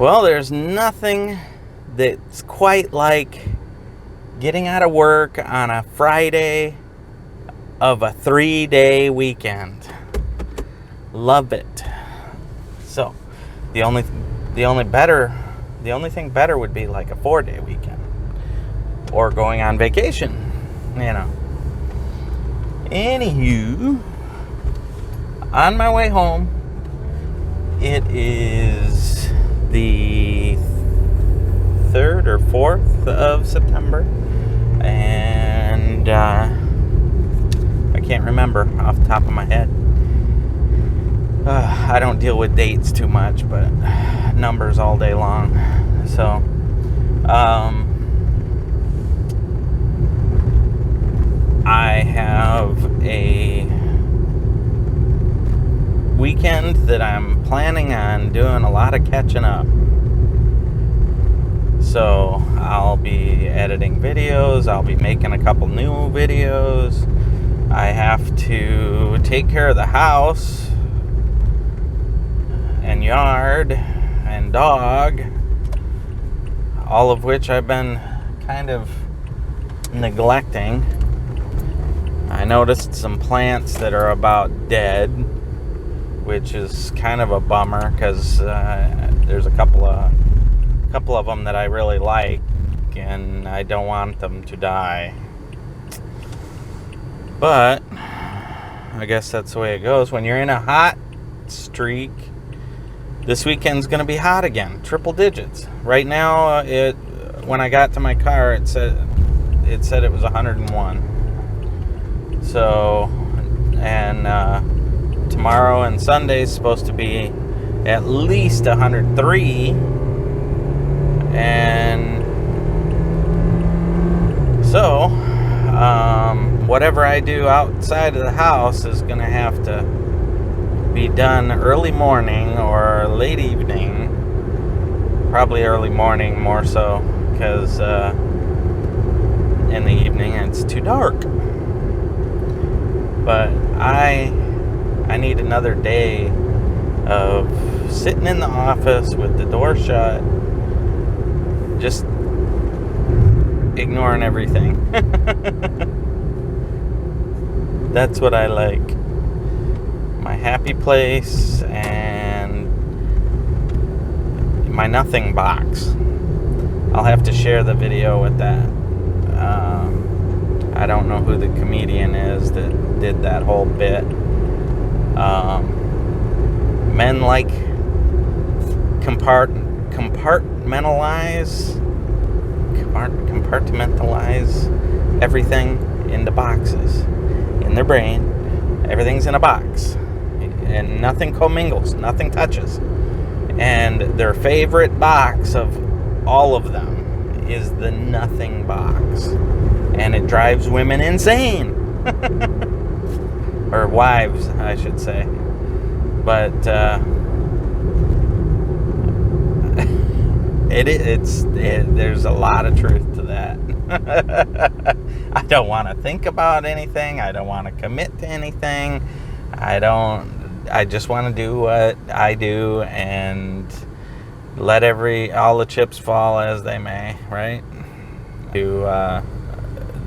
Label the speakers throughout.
Speaker 1: Well, there's nothing that's quite like getting out of work on a Friday of a 3-day weekend. Love it. So, the only thing better would be like a 4-day weekend or going on vacation, Anywho, on my way home, it is the 3rd or 4th of September, and I can't remember off the top of my head. I don't deal with dates too much, but numbers all day long. So, I have a weekend that I'm planning on doing a lot of catching up. So I'll be editing videos, I'll be making a couple new videos. I have to take care of the house and yard and dog, all of which I've been kind of neglecting. I noticed some plants that are about dead, which is kind of a bummer because there's a couple of them that I really like, and I don't want them to die. But I guess that's the way it goes when you're in a hot streak. This weekend's going to be hot again, triple digits. Right now, when I got to my car, it said it was 101. So, and tomorrow and Sunday is supposed to be at least 103. And so, whatever I do outside of the house is going to have to be done early morning or late evening. Probably early morning more so, because in the evening it's too dark. But I need another day of sitting in the office with the door shut, just ignoring everything. That's what I like. My happy place and my nothing box. I'll have to share the video with that. I don't know who the comedian is that did that whole bit. Men like compartmentalize everything into boxes in their brain. Everything's in a box, and nothing commingles, nothing touches. And their favorite box of all of them is the nothing box, and it drives women insane. Or wives, I should say. But there's a lot of truth to that. I don't want to think about anything. I don't want to commit to anything. I just want to do what I do and let all the chips fall as they may, right? To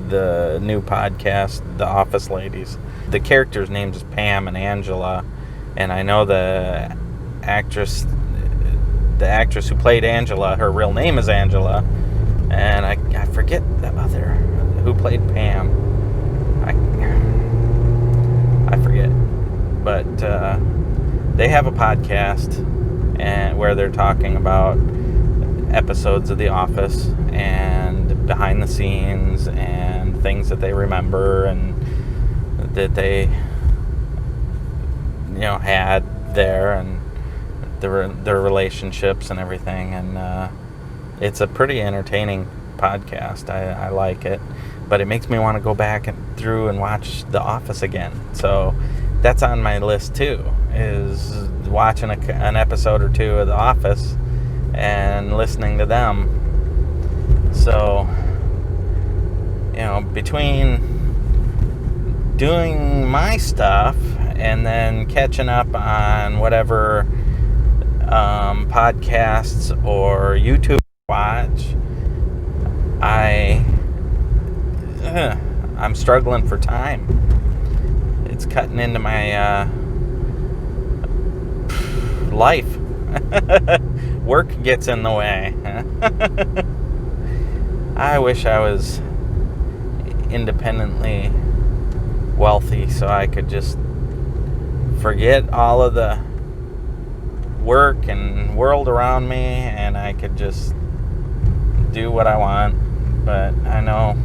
Speaker 1: the new podcast, The Office Ladies. The characters' names is Pam and Angela, and I know the actress who played Angela, her real name is Angela, and I forget the other who played Pam. I forget, but they have a podcast and where they're talking about episodes of The Office and behind the scenes and things that they remember and that they had there, and their relationships and everything. And it's a pretty entertaining podcast. I like it, but it makes me want to go back through and watch The Office again. So that's on my list too, is watching an episode or two of The Office and listening to them. So between doing my stuff and then catching up on whatever podcasts or YouTube watch, I'm struggling for time. It's cutting into my life. Work gets in the way. I wish I was independently wealthy so I could just forget all of the work and world around me and I could just do what I want. But I know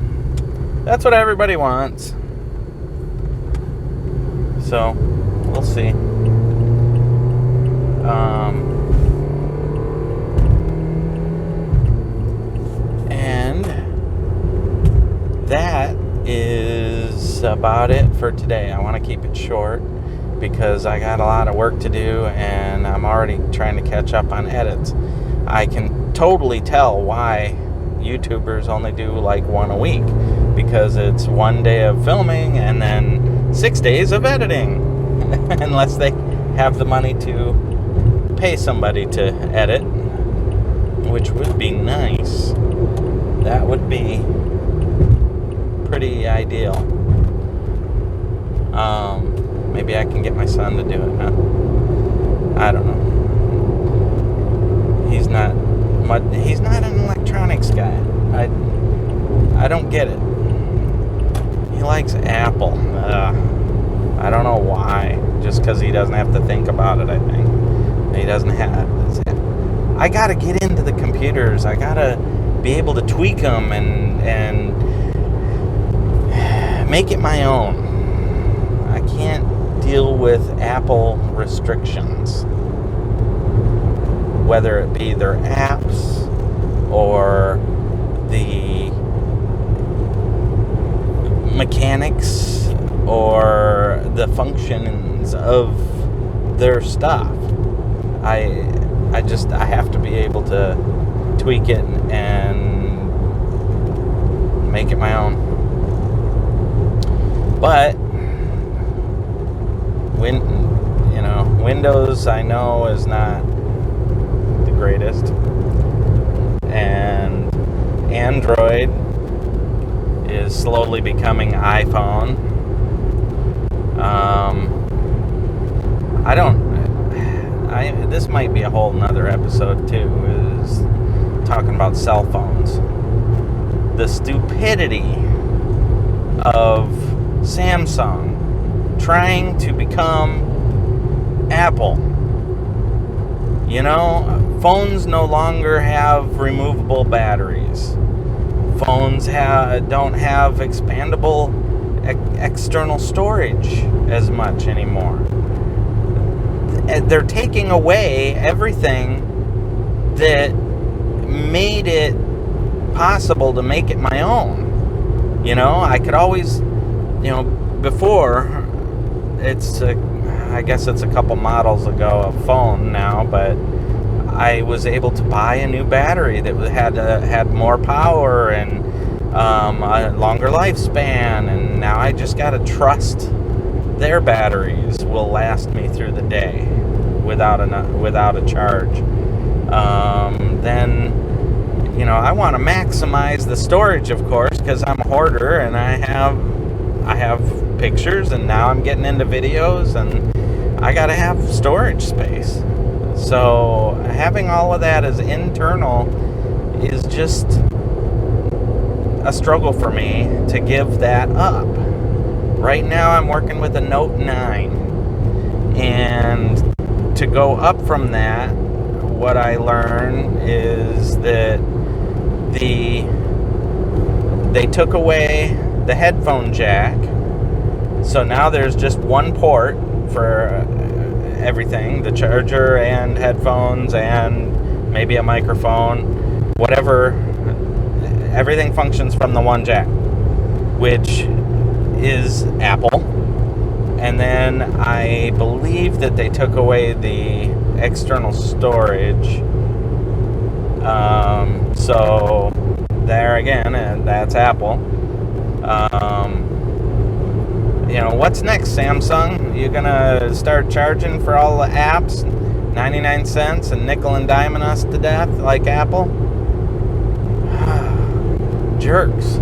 Speaker 1: that's what everybody wants. So we'll see. And that is about it for today. I want to keep it short because I got a lot of work to do and I'm already trying to catch up on edits. I can totally tell why YouTubers only do like one a week, because it's 1 day of filming and then 6 days of editing, unless they have the money to pay somebody to edit, which would be nice. That would be pretty ideal. Maybe I can get my son to do it, huh? I don't know. He's not an electronics guy. I don't get it. He likes Apple. I don't know why. Just because he doesn't have to think about it, I think. He doesn't have... I gotta get into the computers. I gotta be able to tweak them and make it my own. I can't deal with Apple restrictions. Whether it be their apps or the mechanics or the functions of their stuff. I have to be able to tweak it and make it my own. But Windows, I know, is not the greatest, and Android is slowly becoming iPhone. This might be a whole nother episode too, is talking about cell phones. The stupidity of Samsung trying to become Apple. Phones no longer have removable batteries. Phones don't have expandable external storage as much anymore. They're taking away everything that made it possible to make it my own. I could always, before, I guess it's a couple models ago of phone now, but I was able to buy a new battery that had more power and a longer lifespan, and now I just gotta trust their batteries will last me through the day without a charge. Then I want to maximize the storage, of course, because I'm a hoarder and I have pictures, and now I'm getting into videos, and I gotta have storage space. So having all of that as internal is just a struggle for me to give that up. Right now I'm working with a Note 9, and to go up from that, what I learn is that they took away the headphone jack, so now there's just one port for everything, the charger and headphones and maybe a microphone, whatever. Everything functions from the one jack, which is Apple. And then I believe that they took away the external storage. So there again, that's Apple. What's next, Samsung? You gonna start charging for all the apps 99 cents and nickel and diming us to death like Apple. Jerks.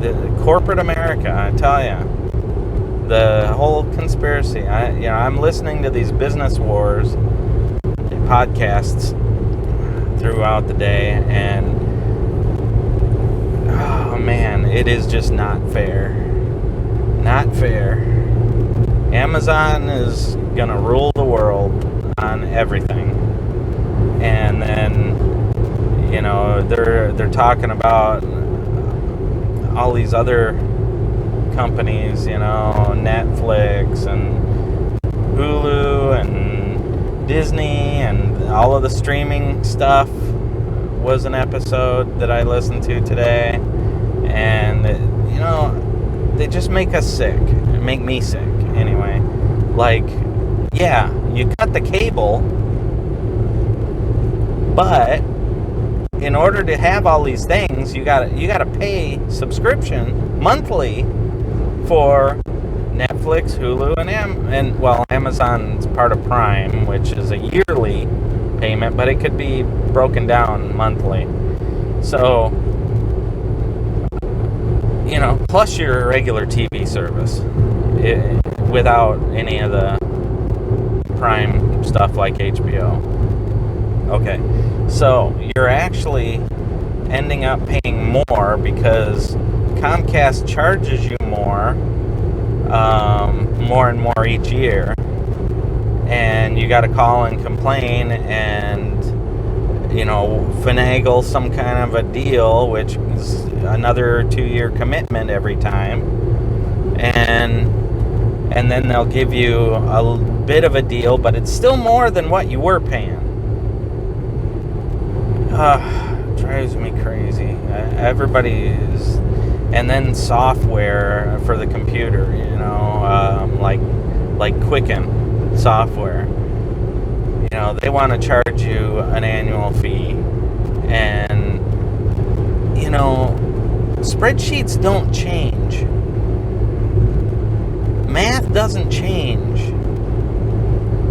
Speaker 1: The corporate America, I tell you. The whole conspiracy. I'm listening to these business wars podcasts throughout the day, and oh man, it is just not fair. Not fair. Amazon is gonna rule the world on everything, and then they're talking about all these other companies, Netflix and Hulu and Disney and all of the streaming stuff was an episode that I listened to today, and they just make us sick. Make me sick anyway. Like, yeah, you cut the cable, but in order to have all these things, you gotta pay subscription monthly for Netflix, Hulu, and Amazon's part of Prime, which is a yearly payment, but it could be broken down monthly. So, plus your regular TV service, without any of the Prime stuff like HBO. Okay, so you're actually ending up paying more because Comcast charges you more and more each year, and you got to call and complain and finagle some kind of a deal, which is another 2-year commitment every time, and then they'll give you a bit of a deal, but it's still more than what you were paying. Drives me crazy. Everybody is. And then software for the computer, like Quicken software. They want to charge you an annual fee. And, spreadsheets don't change. Math doesn't change.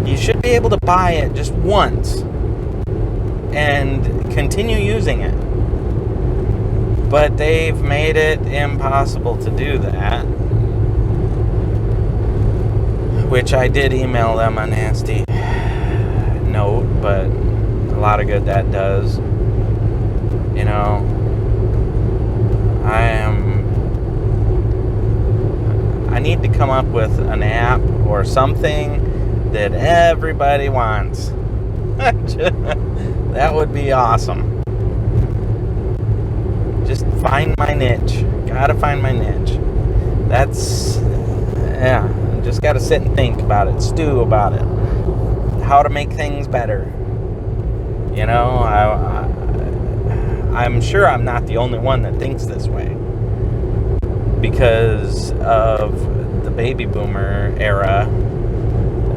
Speaker 1: You should be able to buy it just once and continue using it. But they've made it impossible to do that. Which I did email them a nasty note, but a lot of good that does. I need to come up with an app or something that everybody wants. That would be awesome. Just find my niche. Gotta find my niche. Just gotta sit and think about it, stew about it. How to make things better. I'm sure I'm not the only one that thinks this way. Because of the baby boomer era,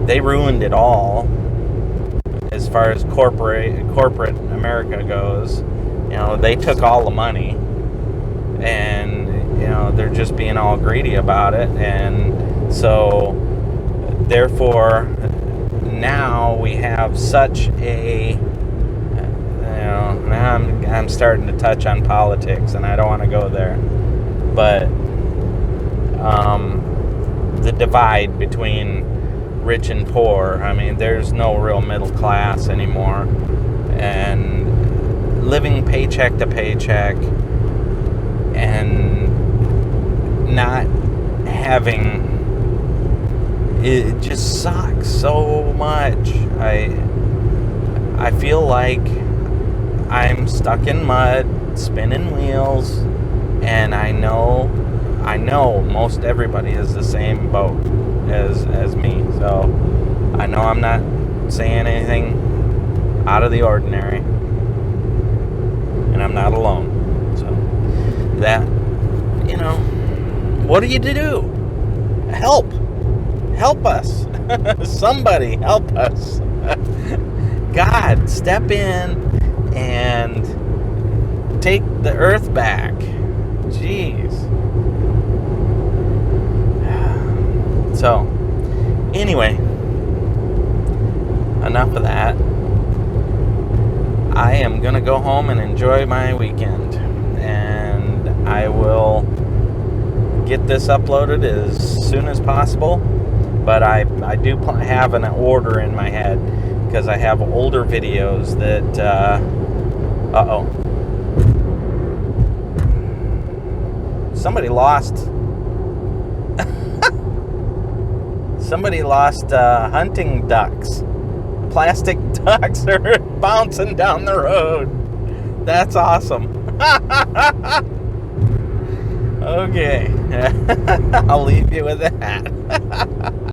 Speaker 1: they ruined it all as far as corporate America goes. They took all the money, and they're just being all greedy about it, and so therefore now we have such a now I'm starting to touch on politics, and I don't want to go there, but the divide between rich and poor, there's no real middle class anymore, and living paycheck to paycheck and not having, it just sucks so much. I feel like I'm stuck in mud, spinning wheels, and I know most everybody is the same boat as me, so I know I'm not saying anything out of the ordinary, and I'm not alone. So that, what are you to do? Help us. Somebody help us. God, step in and take the earth back. Jeez. So, anyway, enough of that. I am going to go home and enjoy my weekend. And I will get this uploaded as soon as possible. But I do have an order in my head because I have older videos that... Somebody lost hunting ducks. Plastic ducks are bouncing down the road. That's awesome. Okay. I'll leave you with that.